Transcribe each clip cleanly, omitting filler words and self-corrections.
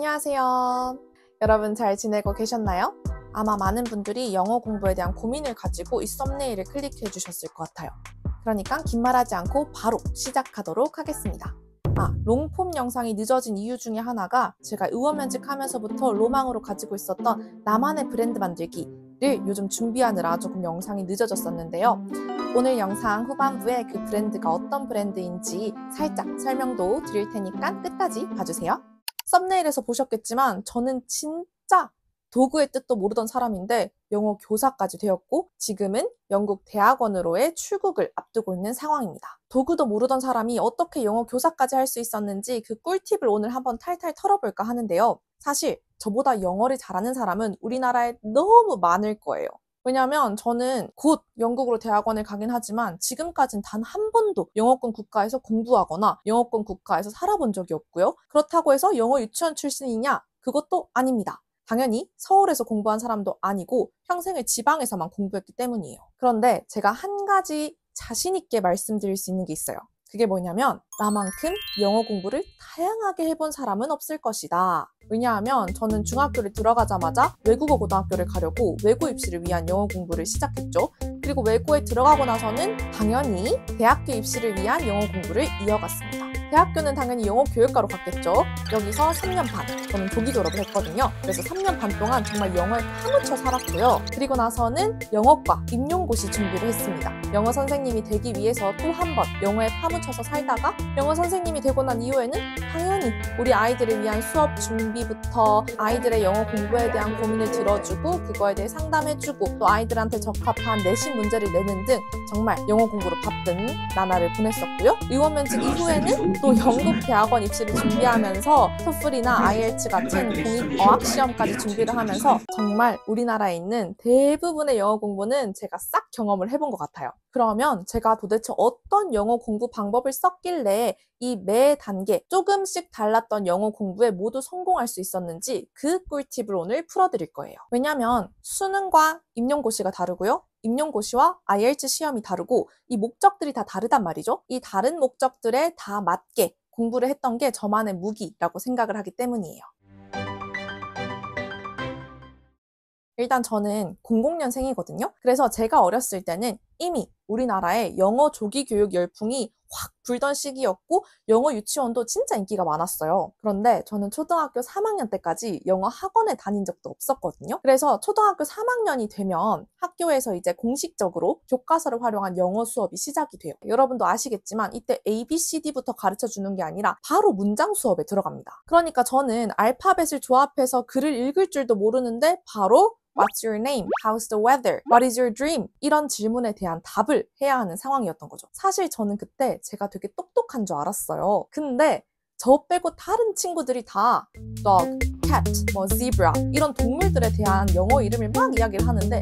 안녕하세요. 여러분 잘 지내고 계셨나요? 아마 많은 분들이 영어 공부에 대한 고민을 가지고 이 썸네일을 클릭해 주셨을 것 같아요. 그러니까 긴 말하지 않고 바로 시작하도록 하겠습니다. 롱폼 영상이 늦어진 이유 중에 하나가 제가 의원면직하면서부터 로망으로 가지고 있었던 나만의 브랜드 만들기를 요즘 준비하느라 조금 영상이 늦어졌었는데요. 오늘 영상 후반부에 그 브랜드가 어떤 브랜드인지 살짝 설명도 드릴 테니까 끝까지 봐주세요. 썸네일에서 보셨겠지만 저는 진짜 도구의 뜻도 모르던 사람인데 영어 교사까지 되었고 지금은 영국 대학원으로의 출국을 앞두고 있는 상황입니다. 도구도 모르던 사람이 어떻게 영어 교사까지 할 수 있었는지 그 꿀팁을 오늘 한번 탈탈 털어볼까 하는데요. 사실 저보다 영어를 잘하는 사람은 우리나라에 너무 많을 거예요. 왜냐면 저는 곧 영국으로 대학원을 가긴 하지만 지금까진 단 한 번도 영어권 국가에서 공부하거나 영어권 국가에서 살아본 적이 없고요. 그렇다고 해서 영어 유치원 출신이냐? 그것도 아닙니다. 당연히 서울에서 공부한 사람도 아니고 평생을 지방에서만 공부했기 때문이에요. 그런데 제가 한 가지 자신 있게 말씀드릴 수 있는 게 있어요. 그게 뭐냐면 나만큼 영어 공부를 다양하게 해본 사람은 없을 것이다. 왜냐하면 저는 중학교를 들어가자마자 외국어 고등학교를 가려고 외고 입시를 위한 영어 공부를 시작했죠. 그리고 외고에 들어가고 나서는 당연히 대학교 입시를 위한 영어 공부를 이어갔습니다. 대학교는 당연히 영어 교육과로 갔겠죠. 여기서 3년 반, 저는 조기 졸업을 했거든요. 그래서 3년 반 동안 정말 영어에 파묻혀 살았고요. 그리고 나서는 영어과 임용고시 준비를 했습니다. 영어 선생님이 되기 위해서 또 한 번 영어에 파묻혀서 살다가 영어 선생님이 되고 난 이후에는 당연히 우리 아이들을 위한 수업 준비부터 아이들의 영어 공부에 대한 고민을 들어주고 그거에 대해 상담해주고 또 아이들한테 적합한 내신 문제를 내는 등 정말 영어 공부로 바쁜 나날을 보냈었고요. 의원면직 이후에는 또 영국 대학원 입시를 준비하면서 토플이나 IELTS 같은 공익 어학 시험까지 준비를 하면서 정말 우리나라에 있는 대부분의 영어 공부는 제가 싹 경험을 해본 것 같아요. 그러면 제가 도대체 어떤 영어 공부 방법을 썼길래 이 매 단계 조금씩 달랐던 영어 공부에 모두 성공할 수 있었는지 그 꿀팁을 오늘 풀어드릴 거예요. 왜냐면 수능과 임용고시가 다르고요. 임용고시와 IELTS 시험이 다르고 이 목적들이 다 다르단 말이죠. 이 다른 목적들에 다 맞게 공부를 했던 게 저만의 무기라고 생각을 하기 때문이에요. 일단 저는 00년생이거든요. 그래서 제가 어렸을 때는 이미 우리나라에 영어 조기 교육 열풍이 확 불던 시기였고 영어 유치원도 진짜 인기가 많았어요. 그런데 저는 초등학교 3학년 때까지 영어 학원에 다닌 적도 없었거든요. 그래서 초등학교 3학년이 되면 학교에서 이제 공식적으로 교과서를 활용한 영어 수업이 시작이 돼요. 여러분도 아시겠지만 이때 ABCD부터 가르쳐 주는 게 아니라 바로 문장 수업에 들어갑니다. 그러니까 저는 알파벳을 조합해서 글을 읽을 줄도 모르는데 바로 What's your name? How's the weather? What is your dream? 이런 질문에 대한 답을 해야 하는 상황이었던 거죠. 사실 저는 그때 제가 되게 똑똑한 줄 알았어요. 근데 저 빼고 다른 친구들이 다 dog, cat, zebra 이런 동물들에 대한 영어 이름을 막 이야기를 하는데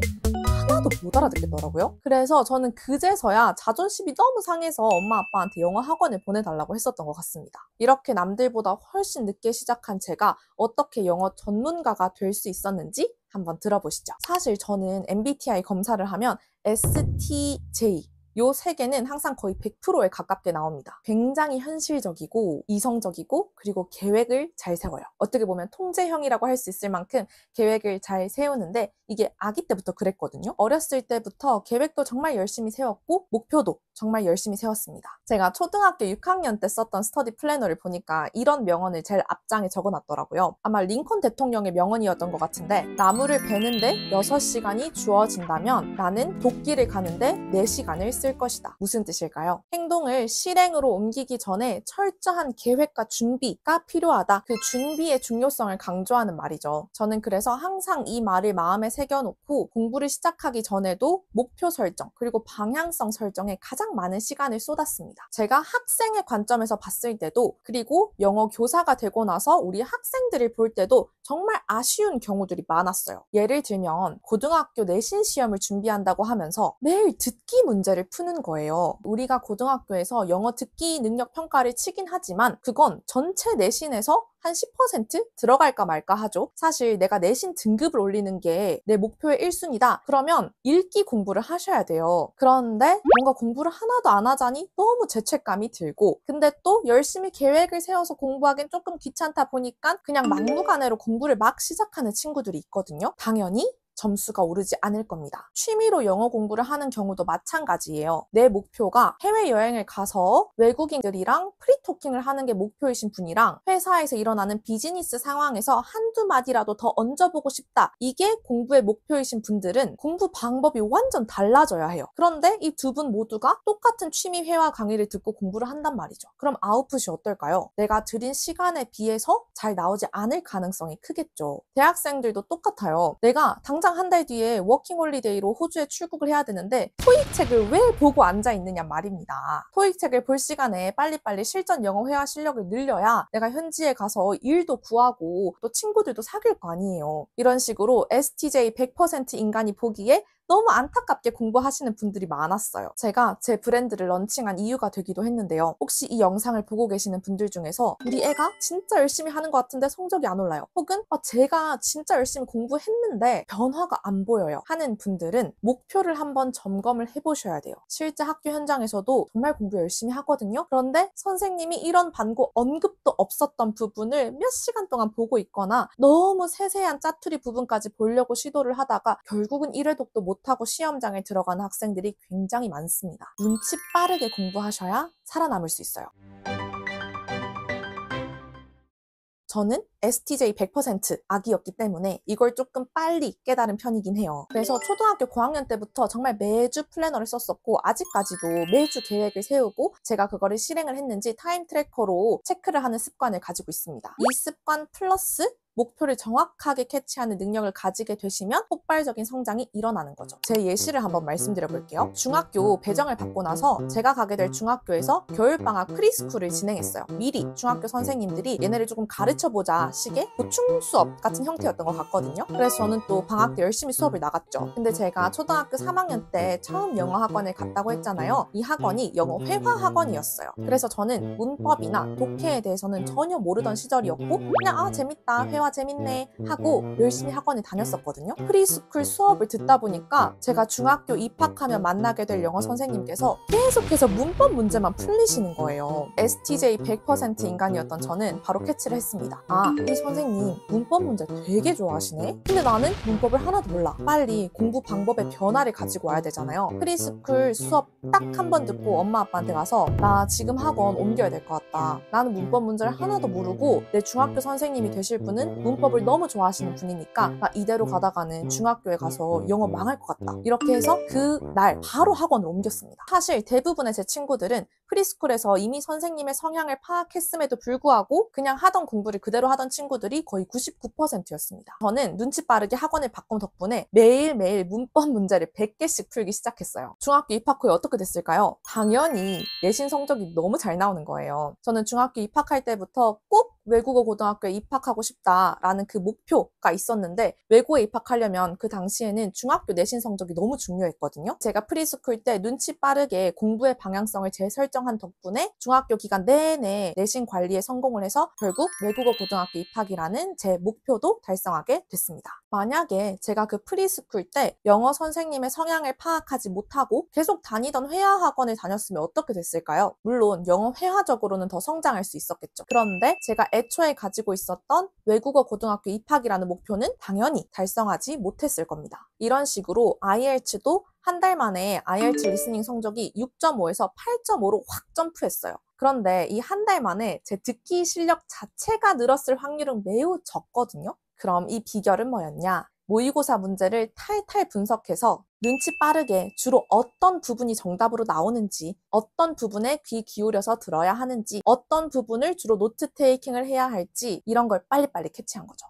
하나도 못 알아듣겠더라고요. 그래서 저는 그제서야 자존심이 너무 상해서 엄마 아빠한테 영어 학원을 보내달라고 했었던 것 같습니다. 이렇게 남들보다 훨씬 늦게 시작한 제가 어떻게 영어 전문가가 될 수 있었는지 한번 들어보시죠. 사실 저는 MBTI 검사를 하면 STJ 요 세 개는 항상 거의 100%에 가깝게 나옵니다. 굉장히 현실적이고 이성적이고 그리고 계획을 잘 세워요. 어떻게 보면 통제형이라고 할 수 있을 만큼 계획을 잘 세우는데 이게 아기 때부터 그랬거든요. 어렸을 때부터 계획도 정말 열심히 세웠고 목표도 정말 열심히 세웠습니다. 제가 초등학교 6학년 때 썼던 스터디 플래너를 보니까 이런 명언을 제일 앞장에 적어놨더라고요. 아마 링컨 대통령의 명언이었던 것 같은데 나무를 베는데 6시간이 주어진다면 나는 도끼를 가는데 4시간을 쓸 것이다. 무슨 뜻일까요? 행동을 실행으로 옮기기 전에 철저한 계획과 준비가 필요하다. 그 준비의 중요성을 강조하는 말이죠. 저는 그래서 항상 이 말을 마음에 새겨놓고 공부를 시작하기 전에도 목표 설정 그리고 방향성 설정에 가장 많은 시간을 쏟았습니다. 제가 학생의 관점에서 봤을 때도 그리고 영어 교사가 되고 나서 우리 학생들을 볼 때도 정말 아쉬운 경우들이 많았어요. 예를 들면 고등학교 내신 시험을 준비한다고 하면서 매일 듣기 문제를 푸는 거예요. 우리가 고등학교에서 영어 듣기 능력 평가를 치긴 하지만 그건 전체 내신에서 한 10% 들어갈까 말까 하죠. 사실 내가 내신 등급을 올리는 게 내 목표의 1순위다. 그러면 읽기 공부를 하셔야 돼요. 그런데 뭔가 공부를 하나도 안 하자니 너무 죄책감이 들고, 근데 또 열심히 계획을 세워서 공부하기엔 조금 귀찮다 보니까 그냥 막무가내로 공부를 막 시작하는 친구들이 있거든요. 당연히 점수가 오르지 않을 겁니다. 취미로 영어 공부를 하는 경우도 마찬가지예요. 내 목표가 해외여행을 가서 외국인들이랑 프리토킹을 하는 게 목표이신 분이랑 회사에서 일어나는 비즈니스 상황에서 한두 마디라도 더 얹어보고 싶다. 이게 공부의 목표이신 분들은 공부 방법이 완전 달라져야 해요. 그런데 이 두 분 모두가 똑같은 취미 회화 강의를 듣고 공부를 한단 말이죠. 그럼 아웃풋이 어떨까요? 내가 들인 시간에 비해서 잘 나오지 않을 가능성이 크겠죠. 대학생들도 똑같아요. 내가 당장 한 달 뒤에 워킹홀리데이로 호주에 출국을 해야 되는데 토익 책을 왜 보고 앉아 있느냐 말입니다. 토익 책을 볼 시간에 빨리빨리 실전 영어 회화 실력을 늘려야 내가 현지에 가서 일도 구하고 또 친구들도 사귈 거 아니에요. 이런 식으로 STJ 100% 인간이 보기에 너무 안타깝게 공부하시는 분들이 많았어요. 제가 제 브랜드를 런칭한 이유가 되기도 했는데요. 혹시 이 영상을 보고 계시는 분들 중에서 우리 애가 진짜 열심히 하는 것 같은데 성적이 안 올라요. 혹은 제가 진짜 열심히 공부했는데 변화가 안 보여요 하는 분들은 목표를 한번 점검을 해보셔야 돼요. 실제 학교 현장에서도 정말 공부 열심히 하거든요. 그런데 선생님이 이런 반고 언급도 없었던 부분을 몇 시간 동안 보고 있거나 너무 세세한 짜투리 부분까지 보려고 시도를 하다가 결국은 1회독도 못하고 시험장에 들어가는 학생들이 굉장히 많습니다. 눈치 빠르게 공부하셔야 살아남을 수 있어요. 저는 STJ 100% 아기였기 때문에 이걸 조금 빨리 깨달은 편이긴 해요. 그래서 초등학교 고학년 때부터 정말 매주 플래너를 썼었고 아직까지도 매주 계획을 세우고 제가 그거를 실행을 했는지 타임 트래커로 체크를 하는 습관을 가지고 있습니다. 이 습관 플러스 목표를 정확하게 캐치하는 능력을 가지게 되시면 폭발적인 성장이 일어나는 거죠. 제 예시를 한번 말씀드려 볼게요. 중학교 배정을 받고 나서 제가 가게 될 중학교에서 겨울방학 프리스쿨을 진행했어요. 미리 중학교 선생님들이 얘네를 조금 가르쳐보자 식의 보충 수업 같은 형태였던 것 같거든요. 그래서 저는 또 방학 때 열심히 수업을 나갔죠. 근데 제가 초등학교 3학년 때 처음 영어 학원을 갔다고 했잖아요. 이 학원이 영어 회화 학원이었어요. 그래서 저는 문법이나 독해에 대해서는 전혀 모르던 시절이었고 그냥 재밌다, 회화 재밌네 하고 열심히 학원에 다녔었거든요. 프리스쿨 수업을 듣다 보니까 제가 중학교 입학하면 만나게 될 영어 선생님께서 계속해서 문법 문제만 풀리시는 거예요. STJ 100% 인간이었던 저는 바로 캐치를 했습니다. 이 선생님 문법 문제 되게 좋아하시네? 근데 나는 문법을 하나도 몰라. 빨리 공부 방법의 변화를 가지고 와야 되잖아요. 프리스쿨 수업 딱 한 번 듣고 엄마 아빠한테 가서 나 지금 학원 옮겨야 될 것 같다. 나는 문법 문제를 하나도 모르고 내 중학교 선생님이 되실 분은 문법을 너무 좋아하시는 분이니까 나 이대로 가다가는 중학교에 가서 영어 망할 것 같다. 이렇게 해서 그날 바로 학원을 옮겼습니다. 사실 대부분의 제 친구들은 프리스쿨에서 이미 선생님의 성향을 파악했음에도 불구하고 그냥 하던 공부를 그대로 하던 친구들이 거의 99%였습니다. 저는 눈치 빠르게 학원을 바꾼 덕분에 매일매일 문법 문제를 100개씩 풀기 시작했어요. 중학교 입학 후에 어떻게 됐을까요? 당연히 내신 성적이 너무 잘 나오는 거예요. 저는 중학교 입학할 때부터 꼭 외국어 고등학교에 입학하고 싶다라는 그 목표가 있었는데 외고에 입학하려면 그 당시에는 중학교 내신 성적이 너무 중요했거든요. 제가 프리스쿨 때 눈치 빠르게 공부의 방향성을 재설정한 덕분에 중학교 기간 내내 내신 관리에 성공을 해서 결국 외국어 고등학교 입학이라는 제 목표도 달성하게 됐습니다. 만약에 제가 그 프리스쿨 때 영어 선생님의 성향을 파악하지 못하고 계속 다니던 회화 학원을 다녔으면 어떻게 됐을까요? 물론 영어 회화적으로는 더 성장할 수 있었겠죠. 그런데 제가 애초에 가지고 있었던 외국어 고등학교 입학이라는 목표는 당연히 달성하지 못했을 겁니다. 이런 식으로 IELTS도 한 달 만에 IELTS 리스닝 성적이 6.5에서 8.5로 확 점프했어요. 그런데 이 한 달 만에 제 듣기 실력 자체가 늘었을 확률은 매우 적거든요. 그럼 이 비결은 뭐였냐? 모의고사 문제를 탈탈 분석해서 눈치 빠르게 주로 어떤 부분이 정답으로 나오는지, 어떤 부분에 귀 기울여서 들어야 하는지, 어떤 부분을 주로 노트 테이킹을 해야 할지 이런 걸 빨리빨리 캐치한 거죠.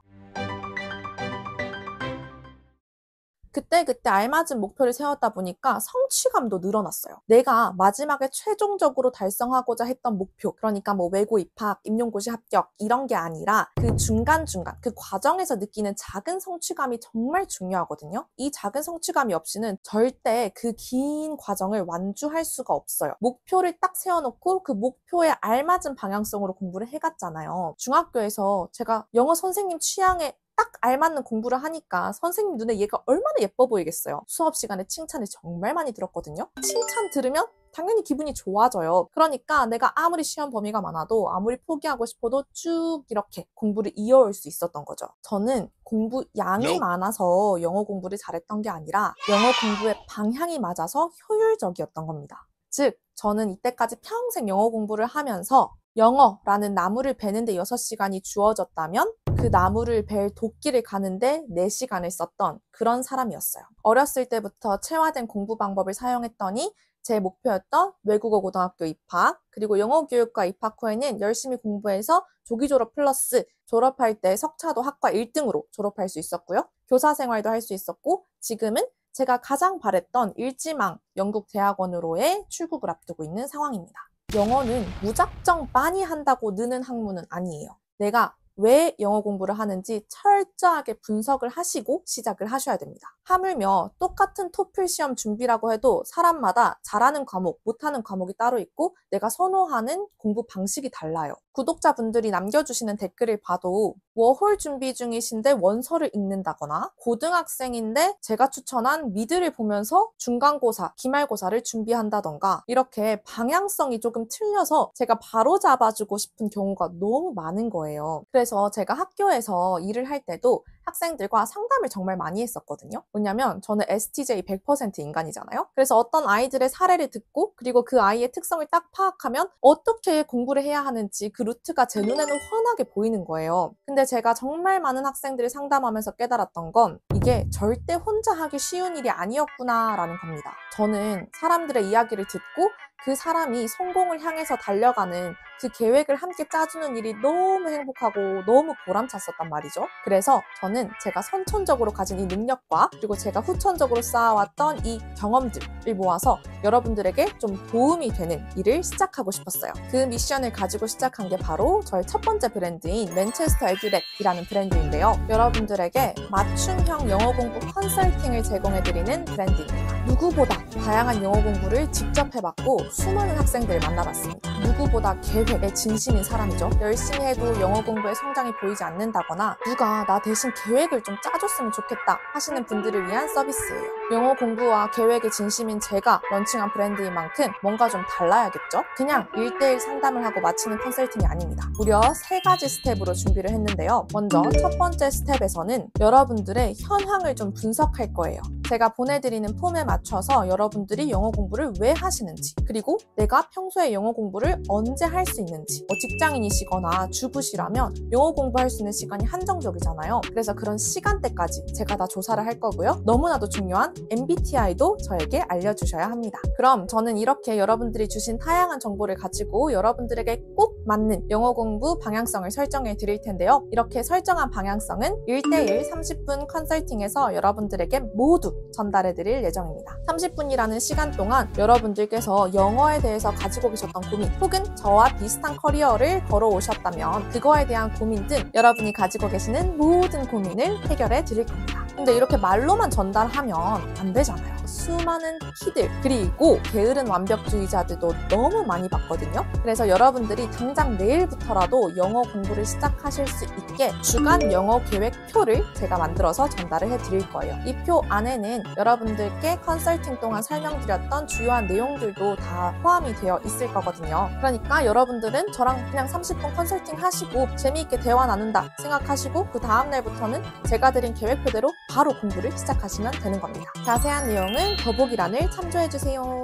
그때그때 알맞은 목표를 세웠다 보니까 성취감도 늘어났어요. 내가 마지막에 최종적으로 달성하고자 했던 목표, 그러니까 뭐 외고 입학, 임용고시 합격 이런 게 아니라 그 중간중간, 그 과정에서 느끼는 작은 성취감이 정말 중요하거든요. 이 작은 성취감이 없이는 절대 그 긴 과정을 완주할 수가 없어요. 목표를 딱 세워놓고 그 목표에 알맞은 방향성으로 공부를 해갔잖아요. 중학교에서 제가 영어 선생님 취향에 딱 알맞는 공부를 하니까 선생님 눈에 얘가 얼마나 예뻐 보이겠어요. 수업 시간에 칭찬을 정말 많이 들었거든요. 칭찬 들으면 당연히 기분이 좋아져요. 그러니까 내가 아무리 시험 범위가 많아도 아무리 포기하고 싶어도 쭉 이렇게 공부를 이어올 수 있었던 거죠. 저는 공부 양이 많아서 영어 공부를 잘했던 게 아니라 영어 공부의 방향이 맞아서 효율적이었던 겁니다. 즉, 저는 이때까지 평생 영어 공부를 하면서 영어라는 나무를 베는데 6시간이 주어졌다면 그 나무를 벨 도끼를 가는데 4시간을 썼던 그런 사람이었어요. 어렸을 때부터 체화된 공부 방법을 사용했더니 제 목표였던 외국어 고등학교 입학, 그리고 영어교육과 입학 후에는 열심히 공부해서 조기 졸업 플러스 졸업할 때 석차도 학과 1등으로 졸업할 수 있었고요. 교사 생활도 할 수 있었고, 지금은 제가 가장 바랬던 일지망 영국 대학원으로의 출국을 앞두고 있는 상황입니다. 영어는 무작정 많이 한다고 느는 학문은 아니에요. 내가 왜 영어 공부를 하는지 철저하게 분석을 하시고 시작을 하셔야 됩니다. 하물며 똑같은 토플 시험 준비라고 해도 사람마다 잘하는 과목, 못하는 과목이 따로 있고 내가 선호하는 공부 방식이 달라요. 구독자분들이 남겨주시는 댓글을 봐도 워홀 준비 중이신데 원서를 읽는다거나 고등학생인데 제가 추천한 미드를 보면서 중간고사, 기말고사를 준비한다던가 이렇게 방향성이 조금 틀려서 제가 바로 잡아주고 싶은 경우가 너무 많은 거예요. 그래서 제가 학교에서 일을 할 때도 학생들과 상담을 정말 많이 했었거든요. 왜냐면 저는 STJ 100% 인간이잖아요. 그래서 어떤 아이들의 사례를 듣고 그리고 그 아이의 특성을 딱 파악하면 어떻게 공부를 해야 하는지 그 루트가 제 눈에는 훤하게 보이는 거예요. 근데 제가 정말 많은 학생들을 상담하면서 깨달았던 건 이게 절대 혼자 하기 쉬운 일이 아니었구나라는 겁니다. 저는 사람들의 이야기를 듣고 그 사람이 성공을 향해서 달려가는 그 계획을 함께 짜주는 일이 너무 행복하고 너무 보람찼었단 말이죠. 그래서 저는 제가 선천적으로 가진 이 능력과 그리고 제가 후천적으로 쌓아왔던 이 경험들을 모아서 여러분들에게 좀 도움이 되는 일을 시작하고 싶었어요. 그 미션을 가지고 시작한 게 바로 저의 첫 번째 브랜드인 맨체스터 에듀랩이라는 브랜드인데요. 여러분들에게 맞춤형 영어 공부 컨설팅을 제공해드리는 브랜드입니다. 누구보다 다양한 영어 공부를 직접 해봤고 수많은 학생들을 만나봤습니다. 누구보다 계획에 진심인 사람이죠. 열심히 해도 영어 공부에 성장이 보이지 않는다거나 누가 나 대신 계획을 좀 짜줬으면 좋겠다 하시는 분들을 위한 서비스예요. 영어 공부와 계획에 진심인 제가 런칭한 브랜드인 만큼 뭔가 좀 달라야겠죠? 그냥 1대1 상담을 하고 마치는 컨설팅이 아닙니다. 무려 3가지 스텝으로 준비를 했는데요. 먼저 첫 번째 스텝에서는 여러분들의 현황을 좀 분석할 거예요. 제가 보내드리는 폼에 맞춰서 여러분들이 영어 공부를 왜 하시는지, 그리고 내가 평소에 영어 공부를 언제 할 수 있는지, 직장인이시거나 주부시라면 영어 공부할 수 있는 시간이 한정적이잖아요. 그래서 그런 시간대까지 제가 다 조사를 할 거고요. 너무나도 중요한 MBTI도 저에게 알려주셔야 합니다. 그럼 저는 이렇게 여러분들이 주신 다양한 정보를 가지고 여러분들에게 꼭 맞는 영어 공부 방향성을 설정해 드릴 텐데요. 이렇게 설정한 방향성은 1대1 30분 컨설팅에서 여러분들에게 모두 전달해 드릴 예정입니다. 30분이라는 시간 동안 여러분들께서 영어에 대해서 가지고 계셨던 고민 혹은 저와 비슷한 커리어를 걸어오셨다면 그거에 대한 고민 등 여러분이 가지고 계시는 모든 고민을 해결해 드릴 겁니다. 근데 이렇게 말로만 전달하면 안 되잖아요. 수많은 키들 그리고 게으른 완벽주의자들도 너무 많이 봤거든요. 그래서 여러분들이 당장 내일부터라도 영어 공부를 시작하실 수 있게 주간 영어 계획표를 제가 만들어서 전달을 해드릴 거예요. 이 표 안에는 여러분들께 컨설팅 동안 설명드렸던 주요한 내용들도 다 포함이 되어 있을 거거든요. 그러니까 여러분들은 저랑 그냥 30분 컨설팅 하시고 재미있게 대화 나눈다 생각하시고 그 다음날부터는 제가 드린 계획표대로 바로 공부를 시작하시면 되는 겁니다. 자세한 내용은 더보기란을 참조해주세요.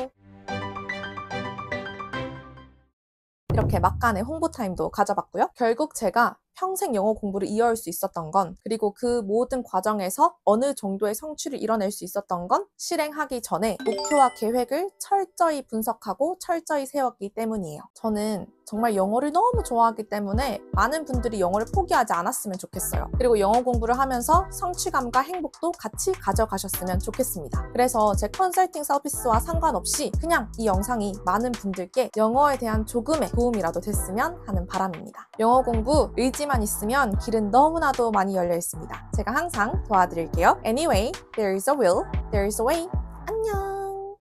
이렇게 막간의 홍보 타임도 가져봤고요. 결국 제가 평생 영어 공부를 이어올 수 있었던 건, 그리고 그 모든 과정에서 어느 정도의 성취를 이뤄낼 수 있었던 건 실행하기 전에 목표와 계획을 철저히 분석하고 철저히 세웠기 때문이에요. 저는 정말 영어를 너무 좋아하기 때문에 많은 분들이 영어를 포기하지 않았으면 좋겠어요. 그리고 영어 공부를 하면서 성취감과 행복도 같이 가져가셨으면 좋겠습니다. 그래서 제 컨설팅 서비스와 상관없이 그냥 이 영상이 많은 분들께 영어에 대한 조금의 도움이라도 됐으면 하는 바람입니다. 영어 공부 의지만 있으면 길은 너무나도 많이 열려 있습니다. 제가 항상 도와드릴게요. Anyway, there is a will, there is a way. 안녕!